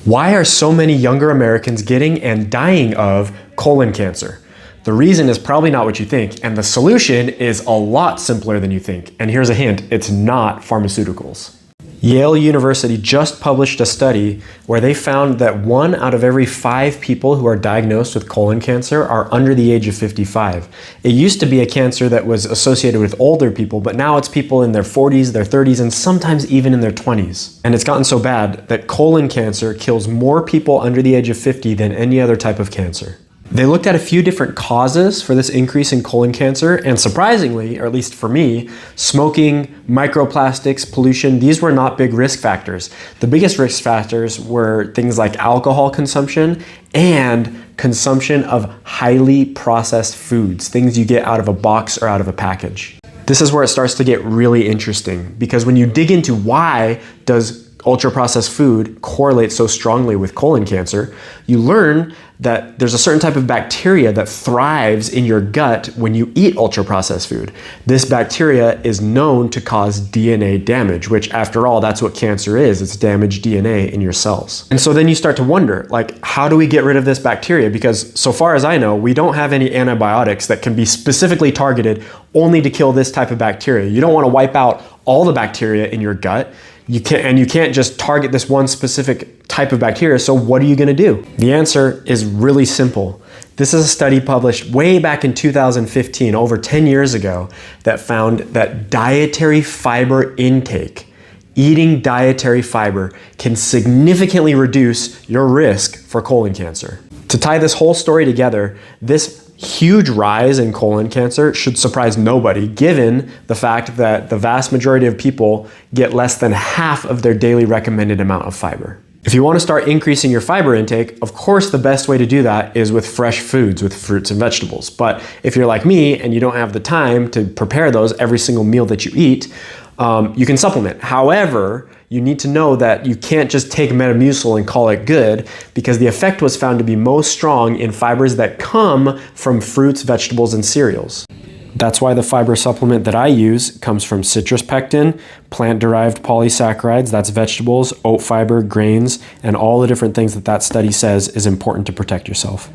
Why are so many younger Americans getting and dying of colon cancer? The reason is probably not what you think, and the solution is a lot simpler than you think. And here's a hint, it's not pharmaceuticals. Yale University just published a study where they found that 1 out of every 5 people who are diagnosed with colon cancer are under the age of 55. It used to be a cancer that was associated with older people, but now it's people in their 40s, their 30s, and sometimes even in their 20s. And it's gotten so bad that colon cancer kills more people under the age of 50 than any other type of cancer. They looked at a few different causes for this increase in colon cancer, and surprisingly, or at least for me, smoking, microplastics, pollution, these were not big risk factors. The biggest risk factors were things like alcohol consumption and consumption of highly processed foods, things you get out of a box or out of a package. This is where it starts to get really interesting, because when you dig into why does ultra-processed food correlate so strongly with colon cancer, you learn that there's a certain type of bacteria that thrives in your gut when you eat ultra-processed food. This bacteria is known to cause DNA damage, which after all, that's what cancer is. It's damaged DNA in your cells. And so then you start to wonder, like, how do we get rid of this bacteria? Because so far as I know, we don't have any antibiotics that can be specifically targeted only to kill this type of bacteria. You don't want to wipe out all the bacteria in your gut. You can't just target this one specific type of bacteria, so what are you gonna do? The answer is really simple. This is a study published way back in 2015, over 10 years ago, that found that dietary fiber intake, eating dietary fiber, can significantly reduce your risk for colon cancer. To tie this whole story together, this huge rise in colon cancer should surprise nobody, given the fact that the vast majority of people get less than half of their daily recommended amount of fiber. If you want to start increasing your fiber intake, of course the best way to do that is with fresh foods, with fruits and vegetables. But if you're like me and you don't have the time to prepare those every single meal that you eat, you can supplement. However, you need to know that you can't just take Metamucil and call it good, because the effect was found to be most strong in fibers that come from fruits, vegetables, and cereals. That's why the fiber supplement that I use comes from citrus pectin, plant-derived polysaccharides, that's vegetables, oat fiber, grains, and all the different things that that study says is important to protect yourself.